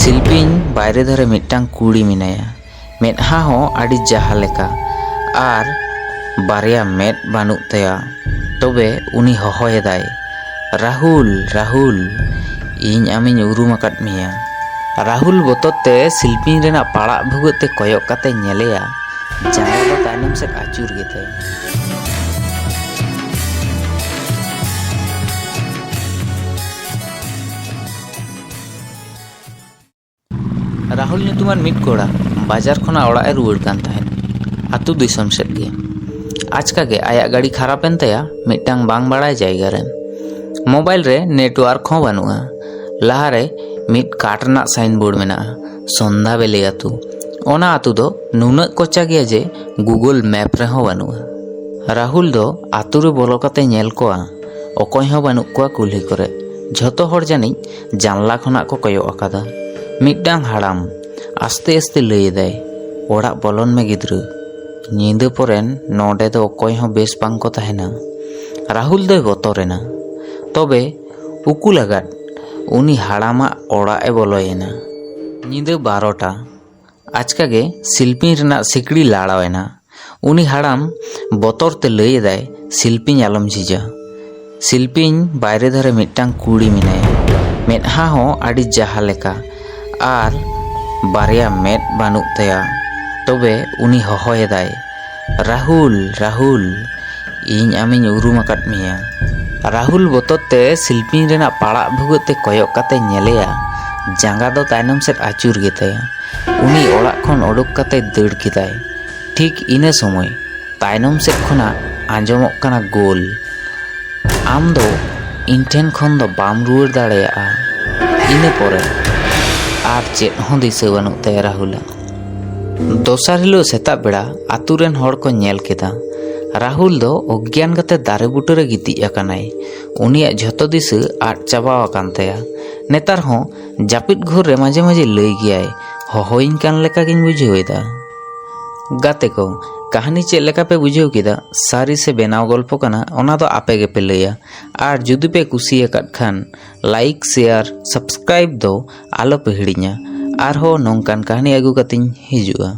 शिल्पीñ बायरे धारे मिट्टांग कुड़ी मिनाया मेदहा हो आड़ी जहा लेका आर बारिया मेद बानुक तया तबे उनी होहोयेदाय राहुल राहुल इन आमिñ उरुम आकाद मेया। राहुल बोतरते शिल्पीñ रेना पाड़ा भुगते कयक काते नेलेया जांगा दो तायनम सेद आचुर गेताय। राहुल ᱧᱩᱛᱩᱢᱟᱱ ᱢᱤᱫ ᱠᱚᱲᱟ ᱵᱟᱡᱟᱨ ᱠᱷᱚᱱᱟᱜ ᱚᱲᱟᱜ ᱮ ᱨᱩᱣᱟᱹᱲ ᱠᱟᱱ ᱛᱟᱦᱮᱸᱫ ᱟᱹᱛᱩ ᱫᱤᱥᱚᱢ ᱥᱮᱫ ᱜᱮ। ᱟᱪᱠᱟ ᱜᱮ ᱟᱭᱟᱜ ᱜᱟᱹᱰᱤ ᱠᱷᱟᱨᱟᱯᱮᱱ ᱛᱟᱭᱟ ᱢᱤᱫᱴᱟᱝ ᱵᱟᱝ ᱵᱟᱲᱟᱭ ᱡᱟᱭᱜᱟ ᱨᱮ। ᱢᱳᱵᱟᱭᱤᱞ ᱨᱮ ᱱᱮᱴᱣᱟᱨᱠ ᱦᱚᱸ ᱵᱟᱹᱱᱩᱜᱼᱟ। ᱞᱟᱦᱟᱨᱮ ᱢᱤᱫ ᱠᱟᱴ ᱨᱮᱱᱟᱜ ᱥᱟᱭᱤᱱ ᱵᱳर्ड ᱢᱮᱱᱟᱜᱼᱟ ᱥᱚᱱᱫᱷᱟ ᱵᱮᱞᱮ ᱟᱹᱛᱩ। ᱚᱱᱟ ᱟᱹᱛᱩ ᱫᱚ ᱱᱩᱱᱟᱹᱜ ᱠᱚᱪᱟ ᱜᱮᱭᱟ ᱡᱮ ᱜᱩᱜᱩᱞ ᱢᱮᱯ ᱨᱮᱦᱚᱸ ᱵᱟᱹᱱᱩᱜᱼᱟ। ᱨᱟहुᱞ ᱫᱚ ᱟᱹᱛᱩ ᱨᱮ ᱵᱚᱞᱚ ᱠᱟᱛᱮ ᱧᱮᱞ ᱠᱚᱣᱟ ᱚᱠᱚᱭ ᱦᱚᱸ ᱵᱟᱹᱱᱩᱜ ᱠᱚᱣᱟ ᱠᱩᱞᱦᱤ ᱠᱚᱨᱮ। ᱡᱷᱚᱛᱚ ᱦᱚᱲ ᱡᱟᱹᱱᱤᱡ ᱡᱟᱱᱞᱟ ᱠᱷᱚᱱᱟᱜ ᱠᱚ ᱠᱚᱭᱚᱜ ᱟᱠᱟᱫᱟ। ᱢᱤᱫᱴᱟᱝ ᱦᱟᱲᱟᱢ आस्ते आस्ते लई दाय ओड़ा बोलन में गिद्रा नींदा पोरेन नोडे दो अकोय हों बेस बांग को तहेना। राहुल दो बतरेना तबे उकू लगात उनी हाड़ामा ओड़ा ए बोलोयेना। नींदा 12टा आचका गे शिल्पीñ रेना सिकड़ी लाड़ावेना। उनी हाड़ाम बतरते लई दाय शिल्पीñ आलम झिजा। शिल्पीñ बायरे धारे मिट्टांग कुड़ी मिनाया मेदहा हों आड़ी जहा लेका आर बारिया मेद बानुक तया तबे उनी होहोयेदाय राहुल राहुल इन आमिñ उरुम आकाद मेया। राहुल बोतरते शिल्पीñ रेना पाड़ा भुगते कयक काते नेलेया जांगा दो तायनम सेद आचुर गेताया। उनी ओड़ाग खन ओडोक काते दाड़ केदाय। ठीक इना समय तायनम सेद खना आंजमोग काना गोल आम दो इन ठेन खन दो बाम रुवाड़ दाड़ेयागा। इना पोरे आर चेद हों दिशा बानुक ताया राहुल। दोसार हिलो सेताग बेड़ा आतु रेन हड़ को नेल केदा राहुल दो अज्ञान काते दारे बुटा रे गितिज आकानाय। उनियाग झोतो दिशा आद चाबा आकान ताया। नेतार हों जापिद घोर रे माझे माझे लई गियाय होहोइñ कान लेका गिñ बुझावेदा। गाते को कहानी चेद लेका पे बुझाव केदा सारी से बेनाव गल्प काना ओना दो आपे गेपे लैया। आर जुदी पे कुसी आकाद खान लाइक शेयर सब्सक्राइब दो आलो पे हिड़िñा। आर हो नोंकान कहानी आगु कातिñ हिजुआ।